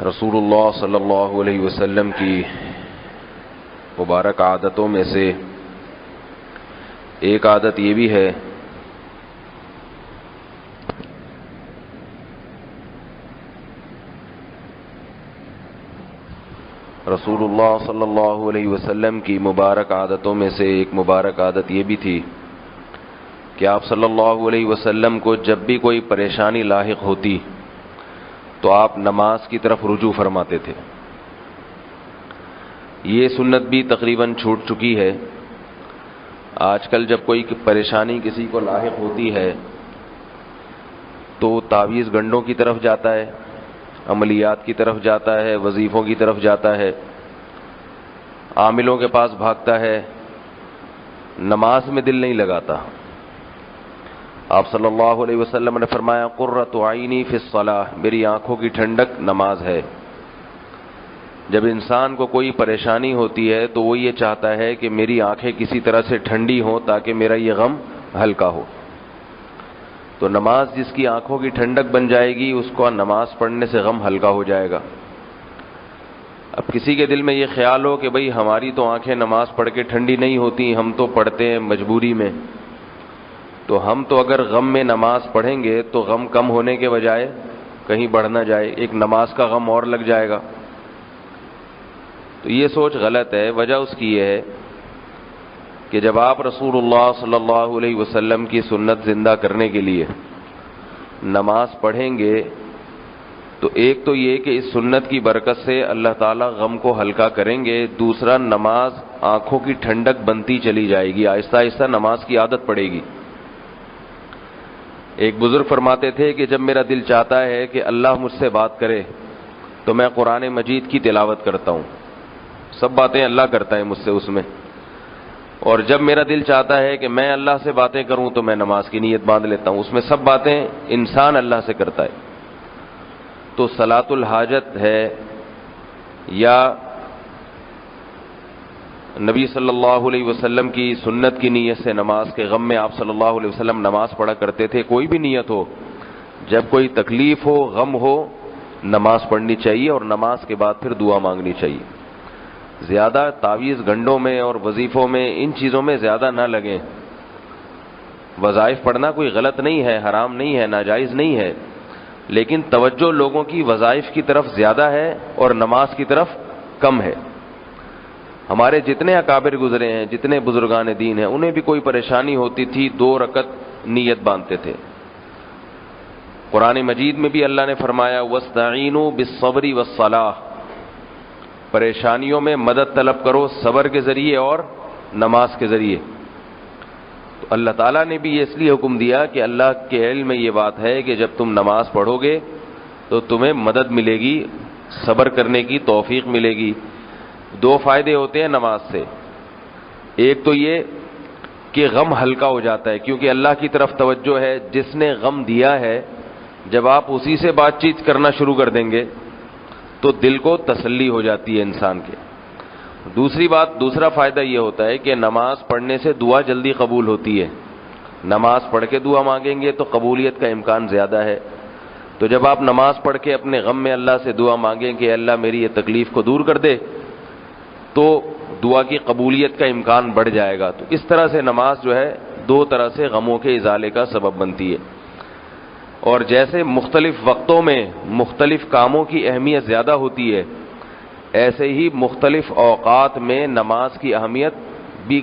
رسول اللہ صلی اللہ علیہ وسلم کی مبارک عادتوں میں سے ایک عادت یہ بھی ہے رسول اللہ صلی اللہ علیہ وسلم کی مبارک عادتوں میں سے ایک مبارک عادت یہ بھی تھی کہ آپ صلی اللہ علیہ وسلم کو جب بھی کوئی پریشانی لاحق ہوتی تو آپ نماز کی طرف رجوع فرماتے تھے۔ یہ سنت بھی تقریباً چھوٹ چکی ہے۔ آج کل جب کوئی پریشانی کسی کو لاحق ہوتی ہے تو تعویذ گنڈوں کی طرف جاتا ہے، عملیات کی طرف جاتا ہے، وظیفوں کی طرف جاتا ہے، عاملوں کے پاس بھاگتا ہے، نماز میں دل نہیں لگاتا۔ آپ صلی اللہ علیہ وسلم نے فرمایا قرۃ عینی فی الصلاۃ، میری آنکھوں کی ٹھنڈک نماز ہے۔ جب انسان کو کوئی پریشانی ہوتی ہے تو وہ یہ چاہتا ہے کہ میری آنکھیں کسی طرح سے ٹھنڈی ہوں تاکہ میرا یہ غم ہلکا ہو۔ تو نماز جس کی آنکھوں کی ٹھنڈک بن جائے گی اس کو نماز پڑھنے سے غم ہلکا ہو جائے گا۔ اب کسی کے دل میں یہ خیال ہو کہ بھئی ہماری تو آنکھیں نماز پڑھ کے ٹھنڈی نہیں ہوتی، ہم تو پڑھتے ہیں مجبوری میں، تو ہم تو اگر غم میں نماز پڑھیں گے تو غم کم ہونے کے بجائے کہیں بڑھ نہ جائے، ایک نماز کا غم اور لگ جائے گا۔ تو یہ سوچ غلط ہے۔ وجہ اس کی یہ ہے کہ جب آپ رسول اللہ صلی اللہ علیہ وسلم کی سنت زندہ کرنے کے لیے نماز پڑھیں گے تو ایک تو یہ کہ اس سنت کی برکت سے اللہ تعالیٰ غم کو ہلکا کریں گے، دوسرا نماز آنکھوں کی ٹھنڈک بنتی چلی جائے گی، آہستہ آہستہ نماز کی عادت پڑے گی۔ ایک بزرگ فرماتے تھے کہ جب میرا دل چاہتا ہے کہ اللہ مجھ سے بات کرے تو میں قرآن مجید کی تلاوت کرتا ہوں، سب باتیں اللہ کرتا ہے مجھ سے اس میں، اور جب میرا دل چاہتا ہے کہ میں اللہ سے باتیں کروں تو میں نماز کی نیت باندھ لیتا ہوں، اس میں سب باتیں انسان اللہ سے کرتا ہے۔ تو صلاۃ الحاجت ہے یا نبی صلی اللہ علیہ وسلم کی سنت کی نیت سے نماز کے غم میں آپ صلی اللہ علیہ وسلم نماز پڑھا کرتے تھے، کوئی بھی نیت ہو، جب کوئی تکلیف ہو، غم ہو، نماز پڑھنی چاہیے اور نماز کے بعد پھر دعا مانگنی چاہیے۔ زیادہ تعویذ گنڈوں میں اور وظیفوں میں ان چیزوں میں زیادہ نہ لگیں۔ وظائف پڑھنا کوئی غلط نہیں ہے، حرام نہیں ہے، ناجائز نہیں ہے، لیکن توجہ لوگوں کی وظائف کی طرف زیادہ ہے اور نماز کی طرف کم ہے۔ ہمارے جتنے اکابر گزرے ہیں، جتنے بزرگان دین ہیں، انہیں بھی کوئی پریشانی ہوتی تھی 2 رکعت نیت باندھتے تھے۔ قرآن مجید میں بھی اللہ نے فرمایا وَاسْتَعِینُوا بِالصَّبْرِ وَالصَّلَاةِ، پریشانیوں میں مدد طلب کرو صبر کے ذریعے اور نماز کے ذریعے۔ تو اللہ تعالیٰ نے بھی یہ اس لیے حکم دیا کہ اللہ کے علم میں یہ بات ہے کہ جب تم نماز پڑھو گے تو تمہیں مدد ملے گی، صبر کرنے کی توفیق ملے گی۔ 2 فائدے ہوتے ہیں نماز سے، ایک تو یہ کہ غم ہلکا ہو جاتا ہے کیونکہ اللہ کی طرف توجہ ہے، جس نے غم دیا ہے جب آپ اسی سے بات چیت کرنا شروع کر دیں گے تو دل کو تسلی ہو جاتی ہے انسان کے۔ دوسرا فائدہ یہ ہوتا ہے کہ نماز پڑھنے سے دعا جلدی قبول ہوتی ہے۔ نماز پڑھ کے دعا مانگیں گے تو قبولیت کا امکان زیادہ ہے۔ تو جب آپ نماز پڑھ کے اپنے غم میں اللہ سے دعا مانگیں کہ اللہ میری یہ تکلیف کو دور کر دے تو دعا کی قبولیت کا امکان بڑھ جائے گا۔ تو اس طرح سے نماز جو ہے 2 طرح سے غموں کے ازالے کا سبب بنتی ہے۔ اور جیسے مختلف وقتوں میں مختلف کاموں کی اہمیت زیادہ ہوتی ہے، ایسے ہی مختلف اوقات میں نماز کی اہمیت بھی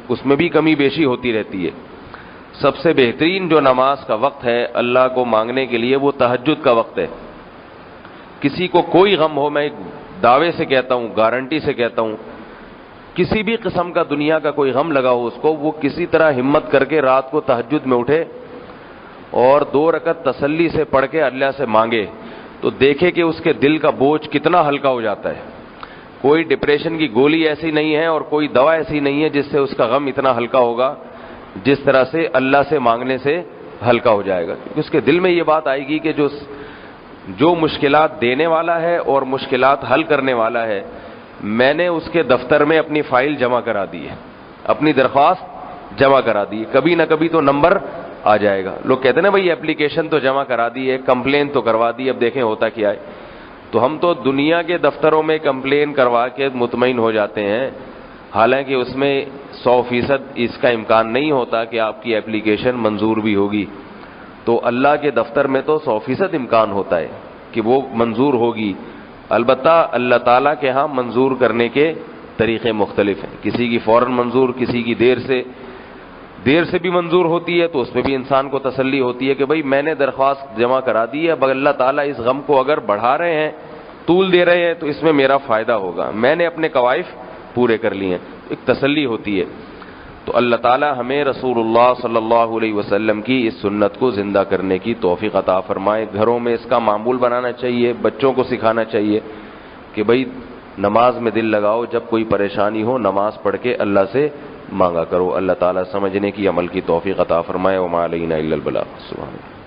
اس میں بھی کمی بیشی ہوتی رہتی ہے۔ سب سے بہترین جو نماز کا وقت ہے اللہ کو مانگنے کے لیے وہ تہجد کا وقت ہے۔ کسی کو کوئی غم ہو، میں ایک دعوے سے کہتا ہوں، گارنٹی سے کہتا ہوں، کسی بھی قسم کا دنیا کا کوئی غم لگا ہو اس کو، وہ کسی طرح ہمت کر کے رات کو تہجد میں اٹھے اور 2 رکعت تسلی سے پڑھ کے اللہ سے مانگے تو دیکھے کہ اس کے دل کا بوجھ کتنا ہلکا ہو جاتا ہے۔ کوئی ڈپریشن کی گولی ایسی نہیں ہے اور کوئی دوا ایسی نہیں ہے جس سے اس کا غم اتنا ہلکا ہوگا جس طرح سے اللہ سے مانگنے سے ہلکا ہو جائے گا، کیونکہ اس کے دل میں یہ بات آئے گی کہ جو مشکلات دینے والا ہے اور مشکلات حل کرنے والا ہے، میں نے اس کے دفتر میں اپنی فائل جمع کرا دی ہے، اپنی درخواست جمع کرا دی، کبھی نہ کبھی تو نمبر آ جائے گا۔ لوگ کہتے ہیں نا بھائی اپلیکیشن تو جمع کرا دی ہے، کمپلین تو کروا دی، اب دیکھیں ہوتا کیا ہے۔ تو ہم تو دنیا کے دفتروں میں کمپلین کروا کے مطمئن ہو جاتے ہیں، حالانکہ اس میں 100% اس کا امکان نہیں ہوتا کہ آپ کی اپلیکیشن منظور بھی ہوگی. تو اللہ کے دفتر میں تو 100% امکان ہوتا ہے کہ وہ منظور ہوگی. البتہ اللہ تعالیٰ کے ہاں منظور کرنے کے طریقے مختلف ہیں. کسی کی فوراً منظور، کسی کی دیر سے بھی منظور ہوتی ہے، تو اس پہ بھی انسان کو تسلی ہوتی ہے کہ بھئی میں نے درخواست جمع کرا دی ہے، اب اللہ تعالیٰ اس غم کو اگر بڑھا رہے ہیں، طول دے رہے ہیں، تو اس میں میرا فائدہ ہوگا، میں نے اپنے کوائف پورے کر لیے ہیں. ایک تسلی ہوتی ہے. تو اللہ تعالیٰ ہمیں رسول اللہ صلی اللہ علیہ وسلم کی اس سنت کو زندہ کرنے کی توفیق عطا فرمائے. گھروں میں اس کا معمول بنانا چاہیے، بچوں کو سکھانا چاہیے کہ بھئی نماز میں دل لگاؤ، جب کوئی پریشانی ہو نماز پڑھ کے اللہ سے مانگا کرو. اللہ تعالیٰ سمجھنے کی، عمل کی توفیق عطا فرمائے. وما علینا الا البلاغ. سبحان اللہ.